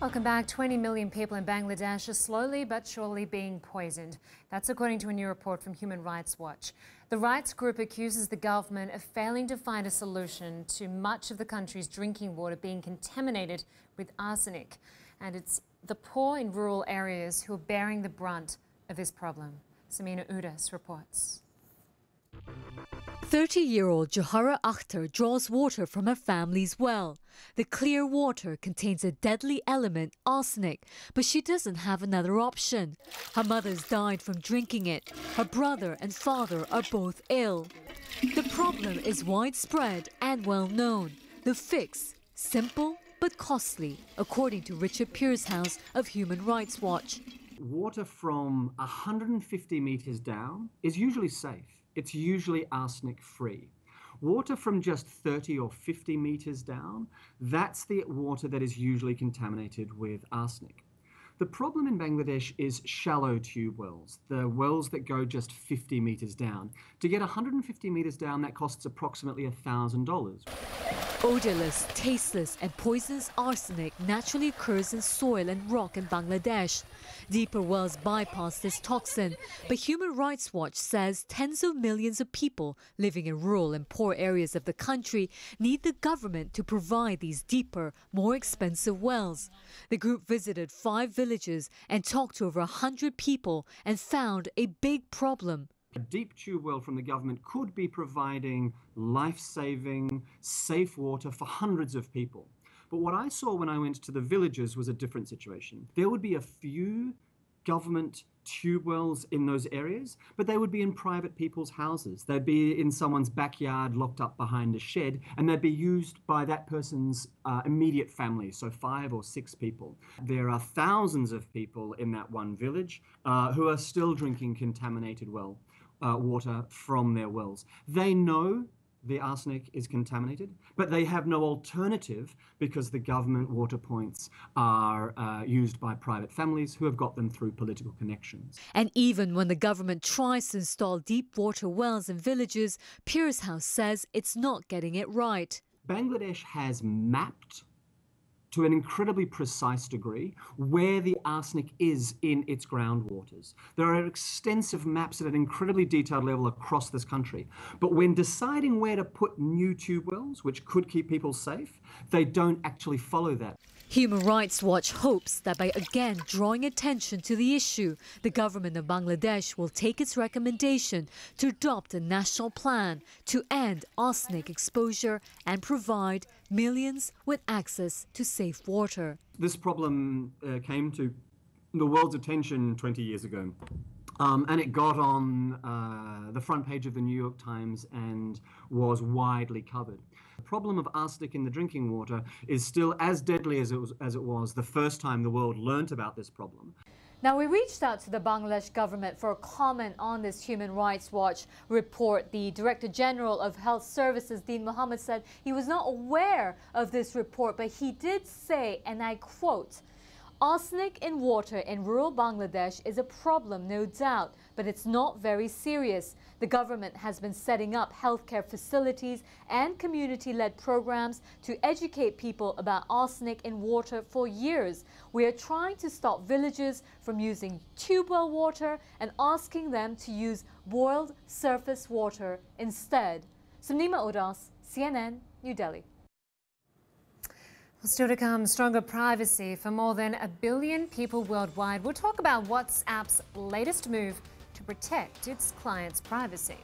Welcome back. 20 million people in Bangladesh are slowly but surely being poisoned. That's according to a new report from Human Rights Watch. The rights group accuses the government of failing to find a solution to much of the country's drinking water being contaminated with arsenic. And it's the poor in rural areas who are bearing the brunt of this problem. Samina Udas reports. 30-year-old Johara Akhtar draws water from her family's well. The clear water contains a deadly element, arsenic, but she doesn't have another option. Her mother's died from drinking it. Her brother and father are both ill. The problem is widespread and well known. The fix, simple but costly, according to Richard Pearshouse of Human Rights Watch. Water from 150 meters down is usually safe. It's usually arsenic-free. Water from just 30 or 50 meters down, that's the water that is usually contaminated with arsenic. The problem in Bangladesh is shallow tube wells, the wells that go just 50 meters down. To get 150 meters down, that costs approximately $1,000. Odorless, tasteless and poisonous arsenic naturally occurs in soil and rock in Bangladesh. Deeper wells bypass this toxin, but Human Rights Watch says tens of millions of people living in rural and poor areas of the country need the government to provide these deeper, more expensive wells. The group visited 5 villages and talked to over 100 people and found a big problem. A deep tube well from the government could be providing life-saving, safe water for hundreds of people. But what I saw when I went to the villages was a different situation. There would be a few government tube wells in those areas, but they would be in private people's houses. They'd be in someone's backyard locked up behind a shed, and they'd be used by that person's immediate family, so 5 or 6 people. There are thousands of people in that one village who are still drinking contaminated water from their wells. They know the arsenic is contaminated, but they have no alternative because the government water points are used by private families who have got them through political connections. And even when the government tries to install deep water wells in villages, Pearshouse says it's not getting it right. Bangladesh has mapped to an incredibly precise degree where the arsenic is in its groundwaters. There are extensive maps at an incredibly detailed level across this country. But when deciding where to put new tube wells, which could keep people safe, they don't actually follow that. Human Rights Watch hopes that by again drawing attention to the issue, the government of Bangladesh will take its recommendation to adopt a national plan to end arsenic exposure and provide millions with access to safe water. This problem came to the world's attention 20 years ago. And it got on the front page of the New York Times and was widely covered. The problem of arsenic in the drinking water is still as deadly as it was the first time the world learnt about this problem. Now, we reached out to the Bangladesh government for a comment on this Human Rights Watch report. The Director General of Health Services, Dean Mohammed, said he was not aware of this report, but he did say, and I quote, "Arsenic in water in rural Bangladesh is a problem, no doubt, but it's not very serious. The government has been setting up healthcare facilities and community-led programs to educate people about arsenic in water for years. We are trying to stop villages from using tube well water and asking them to use boiled surface water instead." Samima Udas, CNN, New Delhi. Still to come, stronger privacy for more than 1 billion people worldwide. We'll talk about WhatsApp's latest move to protect its clients' privacy.